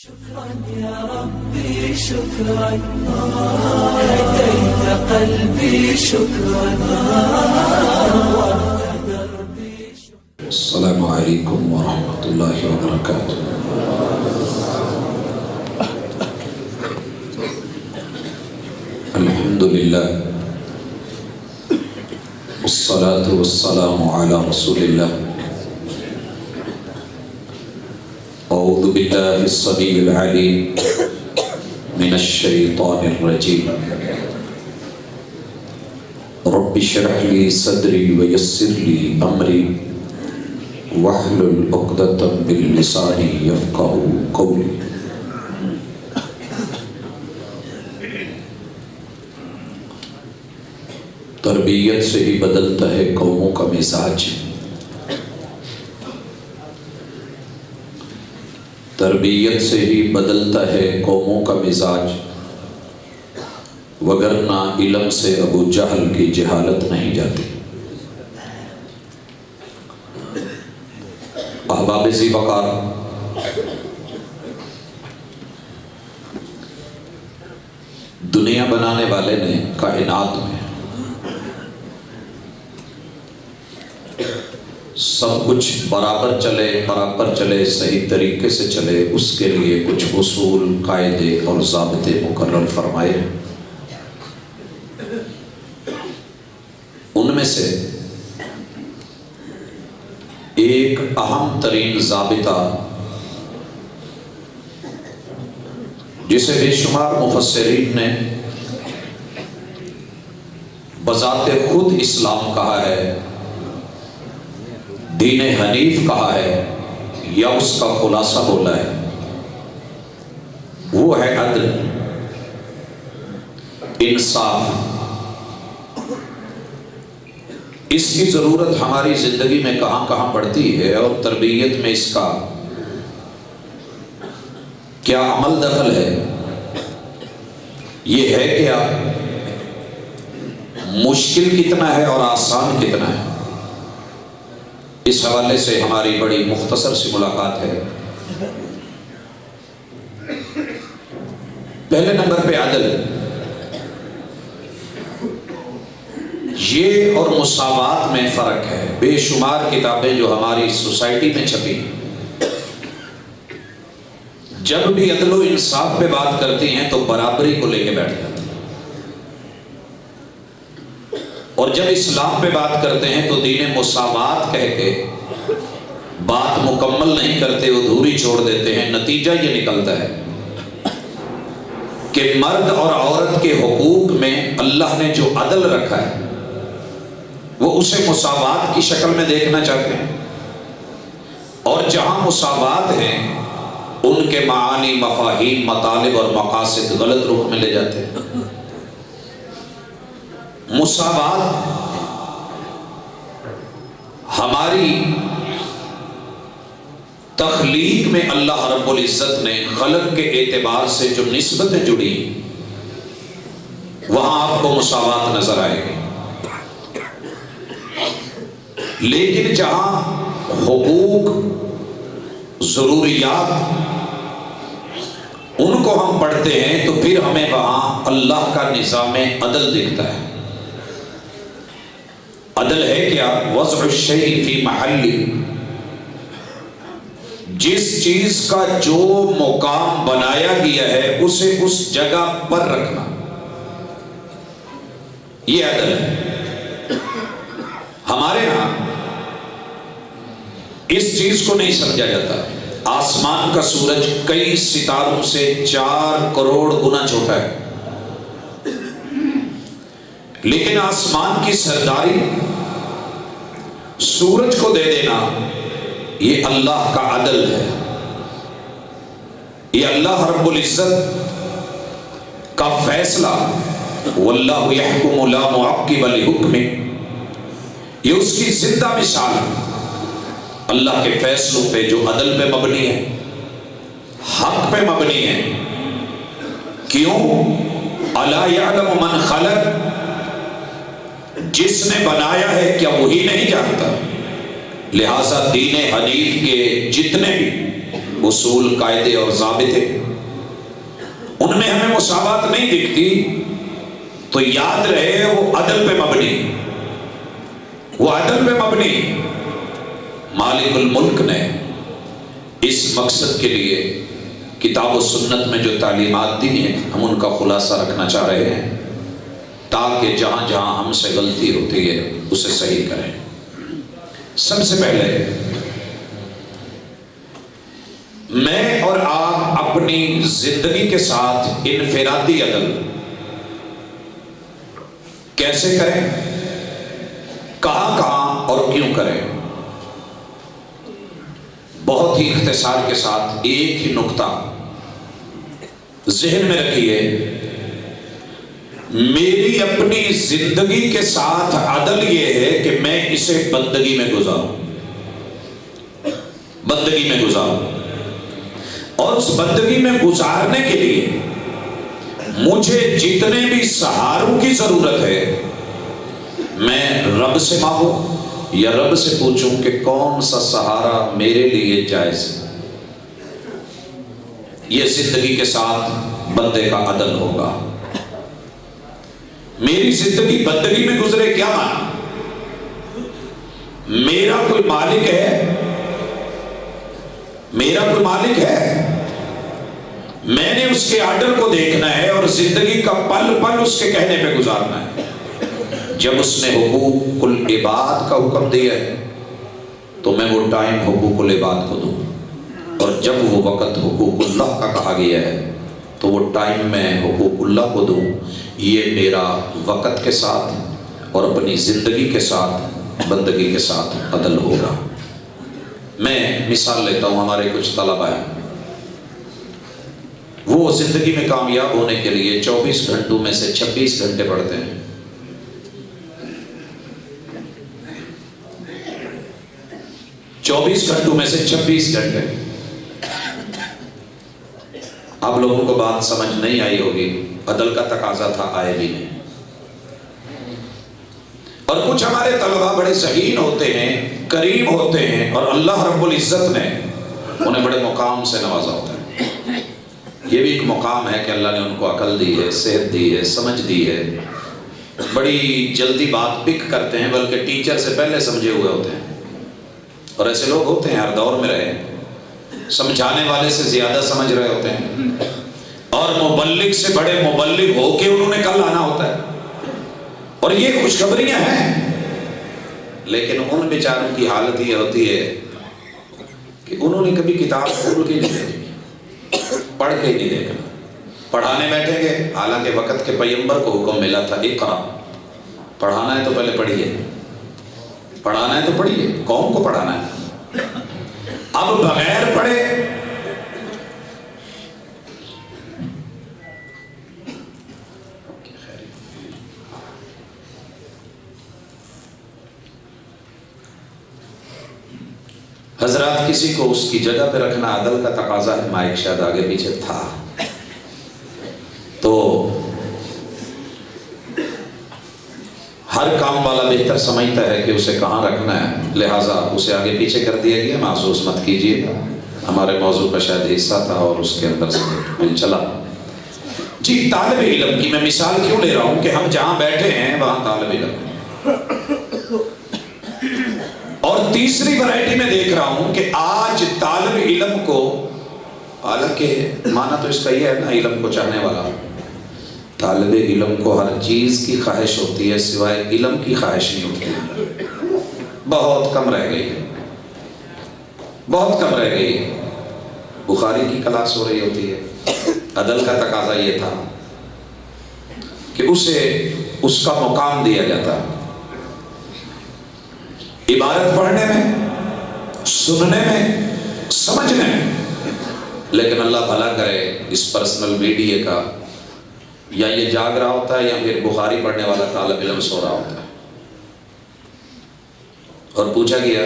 شكرا يا ربي شكرا هديت قلبي شكرا نورت دربي شكرا. السلام عليكم ورحمة الله وبركاته. الحمد لله والصلاة والسلام على رسول الله. أعوذ بالله السميع العليم من الشيطان الرجيم. رب اشرح لي صدري ويسر لي أمري واحلل عقدة من لساني يفقهوا قولي. تربیت سے ہی بدلتا ہے قوموں کا مزاج. تربیت سے ہی بدلتا ہے قوموں کا مزاج، وگرنہ علم سے ابو جہل کی جہالت نہیں جاتی. احباب ذی وقار، دنیا بنانے والے نے کائنات میں سب کچھ برابر چلے صحیح طریقے سے چلے، اس کے لیے کچھ اصول، قاعدے اور ضابطے مقرر فرمائے. ان میں سے ایک اہم ترین ضابطہ جسے بے شمار مفسرین نے بذات خود اسلام کہا ہے، دین حنیف کہا ہے، یا اس کا خلاصہ بولا ہے، وہ ہے عدل، انصاف. اس کی ضرورت ہماری زندگی میں کہاں کہاں پڑتی ہے، اور تربیت میں اس کا کیا عمل دخل ہے، یہ ہے کیا، مشکل کتنا ہے اور آسان کتنا ہے. اس حوالے سے ہماری بڑی مختصر سی ملاقات ہے. پہلے نمبر پہ عدل. یہ اور مساوات میں فرق ہے. بے شمار کتابیں جو ہماری سوسائٹی میں چھپی جب بھی عدل و انصاف پہ بات کرتی ہیں تو برابری کو لے کے بیٹھ جاتی ہیں، اور جب اسلام پہ بات کرتے ہیں تو دین مساوات کہہ کے بات مکمل نہیں کرتے، ادھوری چھوڑ دیتے ہیں. نتیجہ یہ نکلتا ہے کہ مرد اور عورت کے حقوق میں اللہ نے جو عدل رکھا ہے وہ اسے مساوات کی شکل میں دیکھنا چاہتے ہیں، اور جہاں مساوات ہیں ان کے معانی، مفاہیم، مطالب اور مقاصد غلط رخ میں لے جاتے ہیں. مساوات ہماری تخلیق میں اللہ رب العزت نے خلق کے اعتبار سے جو نسبتیں جڑی وہاں آپ کو مساوات نظر آئے گی. لیکن جہاں حقوق، ضروریات، ان کو ہم پڑھتے ہیں تو پھر ہمیں وہاں اللہ کا نظام عدل دکھتا ہے. عدل ہے کیا؟ وضع الشیء فی محلی، جس چیز کا جو مقام بنایا گیا ہے اسے اس جگہ پر رکھنا، یہ عدل ہے. ہمارے ہاں اس چیز کو نہیں سمجھا جاتا. آسمان کا سورج کئی ستاروں سے 4 کروڑ گنا چھوٹا ہے، لیکن آسمان کی سرداری سورج کو دے دینا یہ اللہ کا عدل ہے. یہ اللہ رب العزت کا فیصلہ، واللہ یحکم لا معقب لحکمہ، یہ اس کی زندہ مثال ہے. اللہ کے فیصلوں پہ جو عدل پہ مبنی ہے، حق پہ مبنی ہے. کیوں؟ الا یعلم من خلق، جس نے بنایا ہے کیا وہی نہیں جانتا؟ لہذا دین حنیف کے جتنے بھی اصول، قاعدے اور ضابطے، ان میں ہمیں مساوات نہیں دکھتی تو یاد رہے وہ عدل پہ مبنی، وہ عدل پہ مبنی۔ مالک الملک نے اس مقصد کے لیے کتاب و سنت میں جو تعلیمات دی ہیں ہم ان کا خلاصہ رکھنا چاہ رہے ہیں تاکہ جہاں جہاں ہم سے غلطی ہوتی ہے اسے صحیح کریں۔ سب سے پہلے میں اور آپ اپنی زندگی کے ساتھ انفرادی عدل کیسے کریں، کہاں کہاں اور کیوں کریں؟ بہت ہی اختصار کے ساتھ ایک ہی نقطہ ذہن میں رکھیے، میری اپنی زندگی کے ساتھ عدل یہ ہے کہ میں اسے بندگی میں گزاروں، بندگی میں گزاروں، اور اس بندگی میں گزارنے کے لیے مجھے جتنے بھی سہاروں کی ضرورت ہے میں رب سے مانگوں یا رب سے پوچھوں کہ کون سا سہارا میرے لیے جائز ہے۔ یہ زندگی کے ساتھ بندے کا عدل ہوگا۔ میری زندگی بندگی میں گزرے کیا مانا؟ میرا کوئی مالک ہے، میرا کوئی مالک ہے، میں نے اس کے آرڈر کو دیکھنا ہے اور زندگی کا پل پل اس کے کہنے پہ گزارنا ہے۔ جب اس نے حقوق العباد کا حکم دیا ہے تو میں وہ ٹائم حقوق العباد کو دوں، اور جب وہ وقت حقوق اللہ کا کہا گیا ہے تو وہ ٹائم میں حقوق اللہ کو دوں۔ یہ میرا وقت کے ساتھ اور اپنی زندگی کے ساتھ بندگی کے ساتھ عدل ہوگا۔ میں مثال لیتا ہوں، ہمارے کچھ طلبہ ہیں، وہ زندگی میں کامیاب ہونے کے لیے 24 گھنٹوں میں سے 26 گھنٹے پڑھتے ہیں۔ 24 گھنٹوں میں سے 26 گھنٹے۔ آپ لوگوں کو بات سمجھ نہیں آئی ہوگی، عدل کا تقاضا تھا، آئے بھی نہیں۔ اور کچھ ہمارے طلبہ بڑے ذہین ہوتے ہیں، کریم ہوتے ہیں، اور اللہ رب العزت نے انہیں بڑے مقام سے نوازا ہوتا ہے۔ یہ بھی ایک مقام ہے کہ اللہ نے ان کو عقل دی ہے، صحت دی ہے، سمجھ دی ہے، بڑی جلدی بات پک کرتے ہیں، بلکہ ٹیچر سے پہلے سمجھے ہوئے ہوتے ہیں۔ اور ایسے لوگ ہوتے ہیں، ہر دور میں رہے، سمجھانے والے سے زیادہ سمجھ رہے ہوتے ہیں، اور مبلغ سے بڑے مبلغ ہو کے انہوں نے کل آنا ہوتا ہے۔ اور یہ خوشخبریاں ہیں، لیکن ان بیچاروں کی حالت یہ ہوتی ہے کہ انہوں نے کبھی کتاب کھول کے نہیں دیکھی، پڑھ کے نہیں دیکھا، پڑھانے بیٹھیں گے، حالانکہ وقت کے پیغمبر کو حکم ملا تھا اقرا، پڑھانا ہے تو پہلے پڑھیے، پڑھانا ہے تو پڑھیے، قوم کو پڑھانا ہے۔ اب بغیر پڑھے حضرات، کسی کو اس کی جگہ پہ رکھنا عدل کا تقاضا ہے۔ مائک شاید آگے پیچھے تھا تو ہر کام والا بہتر سمجھتا ہے کہ اسے کہاں رکھنا ہے، لہٰذا اسے آگے پیچھے کر دیا گیا۔ محسوس مت کیجیے گا، ہمارے موضوع کا شاید حصہ تھا اور اس کے اندر سے میں چلا۔ جی، طالب علم کی میں مثال کیوں لے رہا ہوں کہ ہم جہاں بیٹھے ہیں وہاں طالب علم ہے، اور تیسری ورائٹی میں دیکھ رہا ہوں کہ آج طالب علم کو، حالانکہ مانا تو اس کا یہ ہے نا، علم کو چاہنے والا، طالب علم کو ہر چیز کی خواہش ہوتی ہے سوائے علم کی خواہش نہیں ہوتی۔ بہت کم رہ گئی ہے، بہت کم رہ گئی ہے۔ بخاری کی کلاس ہو رہی ہوتی ہے، عدل کا تقاضا یہ تھا کہ اسے اس کا مقام دیا جاتا، عبارت پڑھنے میں، سننے میں، سمجھنے میں۔ لیکن اللہ بھلا کرے اس پرسنل میڈیا کا، یا یہ جاگ رہا ہوتا ہے یا پھر بخاری پڑھنے والا طالب علم سو رہا ہوتا ہے، اور پوچھا گیا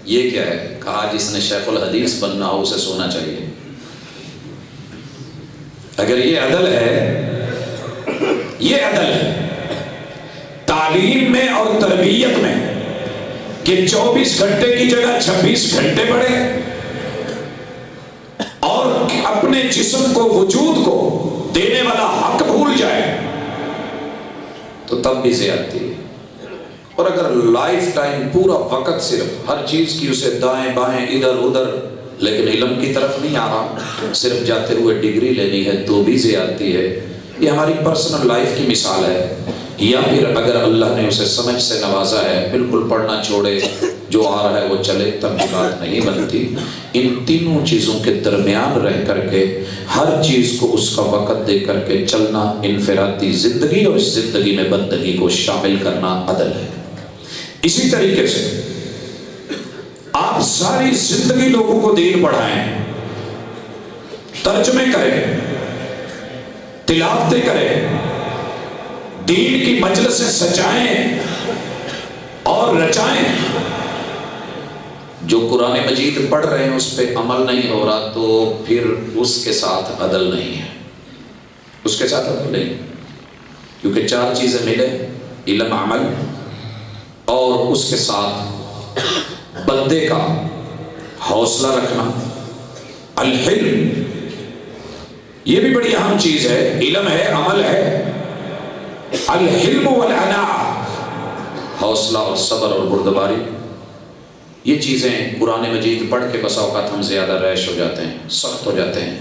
یہ کیا ہے؟ کہا جس نے شیخ الحدیث بننا ہو اسے سونا چاہیے۔ اگر یہ عدل ہے، یہ عدل ہے تعلیم میں اور تربیت میں کہ 24 گھنٹے کی جگہ 26 گھنٹے پڑھے، اپنے جسم کو، وجود کو دینے والا حق بھول جائے تو تب بھی زیادتی ہے۔ اور اگر لائف ٹائم پورا وقت صرف ہر چیز کی اسے دائیں بائیں ادھر ادھر لیکن علم کی طرف نہیں آ رہا، صرف جاتے ہوئے ڈگری لینی ہے تو بھی زیادتی ہے۔ یہ ہماری پرسنل لائف کی مثال ہے۔ یا پھر اگر اللہ نے اسے سمجھ سے نوازا ہے، بالکل پڑھنا چھوڑے، جو آ رہا ہے وہ چلے، تب بھی بات نہیں بنتی۔ ان تینوں چیزوں کے درمیان رہ کر کے ہر چیز کو اس کا وقت دے کر کے چلنا انفرادی زندگی اور اس زندگی میں بندگی کو شامل کرنا عدل ہے۔ اسی طریقے سے آپ ساری زندگی لوگوں کو دین پڑھائیں، ترجمے کریں، تلاوتیں کریں، دین کی مجلسیں سجائیں اور رچائیں، جو قرآن مجید پڑھ رہے ہیں اس پہ عمل نہیں ہو رہا تو پھر اس کے ساتھ عدل نہیں ہے، اس کے ساتھ عدل نہیں، کیونکہ چار چیزیں ملے، علم، عمل اور اس کے ساتھ بندے کا حوصلہ رکھنا، الحلم، یہ بھی بڑی اہم چیز ہے۔ علم ہے، عمل ہے، الحلم والعناء، حوصلہ اور صبر اور بردباری، یہ چیزیں قرآن مجید پڑھ کے بسا اوقات ہم زیادہ ریش ہو جاتے ہیں، سخت ہو جاتے ہیں۔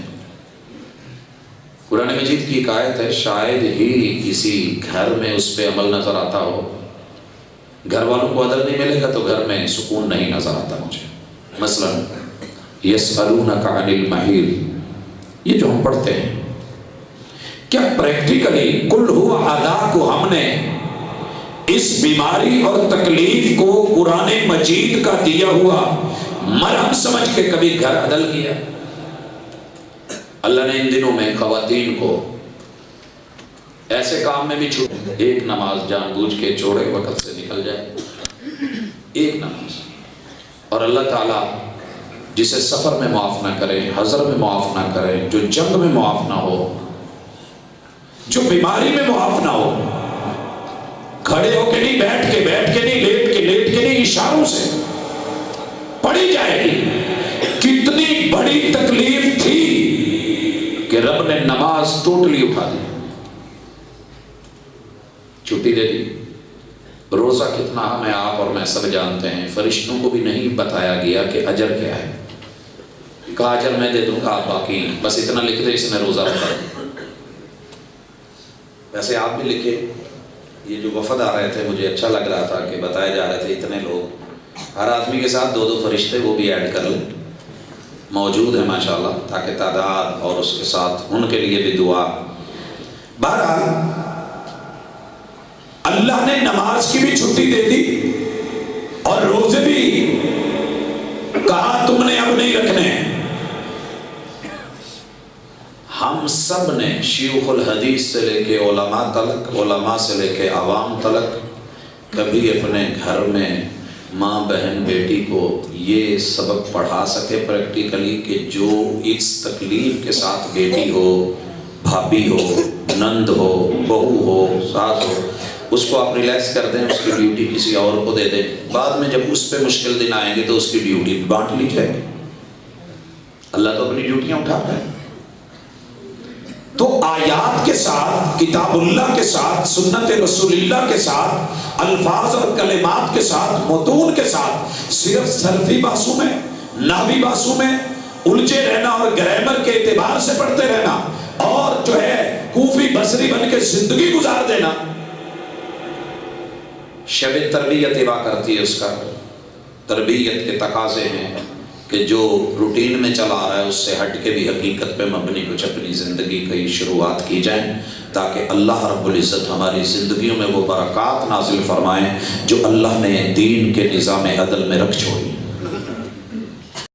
قرآن مجید کی ایک آیت ہے، شاید ہی کسی گھر میں اس پہ عمل نظر آتا ہو، گھر والوں کو عدل نہیں ملے گا تو گھر میں سکون نہیں نظر آتا مجھے۔ مثلا یسألونک عن المحیض، یہ جو ہم پڑھتے ہیں، کیا پریکٹیکلی قل ہوا ادا کو ہم نے اس بیماری اور تکلیف کو قرآن مجید کا دیا ہوا مرہم سمجھ کے کبھی گھر عدل کیا؟ اللہ نے ان دنوں میں خواتین کو ایسے کام میں بھی چھوڑ، ایک نماز جان بوجھ کے چھوڑے، وقت سے نکل جائے، ایک نماز، اور اللہ تعالیٰ جسے سفر میں معاف نہ کرے، حضر میں معاف نہ کرے، جو جنگ میں معاف نہ ہو، جو بیماری میں معاف نہ ہو، کھڑے ہو کے نہیں، بیٹھ کے نہیں، لیٹ کے نہیں، اشاروں سے پڑھی جائے گی۔ کتنی بڑی تکلیف تھی کہ رب نے نماز ٹوٹلی اٹھا دی، چھٹی دے دی۔ روزہ کتنا ہمیں آپ اور میں سب جانتے ہیں، فرشتوں کو بھی نہیں بتایا گیا کہ اجر کیا ہے، کہا اجر میں دے دوں گا، آپ باقی بس اتنا لکھ دے اس نے روزہ رکھا۔ ویسے آپ بھی لکھے، یہ جو وفد آ رہے تھے مجھے اچھا لگ رہا تھا کہ بتائے جا رہے تھے اتنے لوگ، ہر آدمی کے ساتھ 2 فرشتے وہ بھی ایڈ کر لیں، موجود ہیں ماشاءاللہ، تاکہ تعداد اور اس کے ساتھ ان کے لیے بھی دعا۔ بہرحال اللہ نے نماز کی بھی چھٹی دے دی اور روزے بھی کہا تم نے اب نہیں رکھنے۔ ہم سب نے شیوخ الحدیث سے لے کے علماء تلک، علماء سے لے کے عوام تلک، کبھی اپنے گھر میں ماں بہن بیٹی کو یہ سبق پڑھا سکے پریکٹیکلی کہ جو اس تکلیف کے ساتھ بیٹی ہو، بھابی ہو، نند ہو، بہو ہو، ساس ہو، اس کو آپ ریلیکس کر دیں، اس کی ڈیوٹی کسی اور کو دے دیں، بعد میں جب اس پہ مشکل دن آئیں گے تو اس کی ڈیوٹی بانٹ لی جائے گی۔ اللہ تو اپنی ڈیوٹیاں اٹھاتا ہے۔ تو آیات کے ساتھ، کتاب اللہ کے ساتھ، سنت رسول اللہ کے ساتھ، الفاظ اور کلمات کے ساتھ، متون کے ساتھ، صرف صرفی بحثوں میں، نحوی بحثوں میں الجھے رہنا اور گرامر کے اعتبار سے پڑھتے رہنا اور جو ہے کوفی بصری بن کے زندگی گزار دینا، شب تربیت ابا کرتی ہے۔ اس کا تربیت کے تقاضے ہیں کہ جو روٹین میں چلا آ رہا ہے اس سے ہٹ کے بھی حقیقت پہ مبنی کچھ اپنی زندگی کی شروعات کی جائیں، تاکہ اللہ رب العزت ہماری زندگیوں میں وہ برکات نازل فرمائیں جو اللہ نے دین کے نظام عدل میں رکھ چھوڑی۔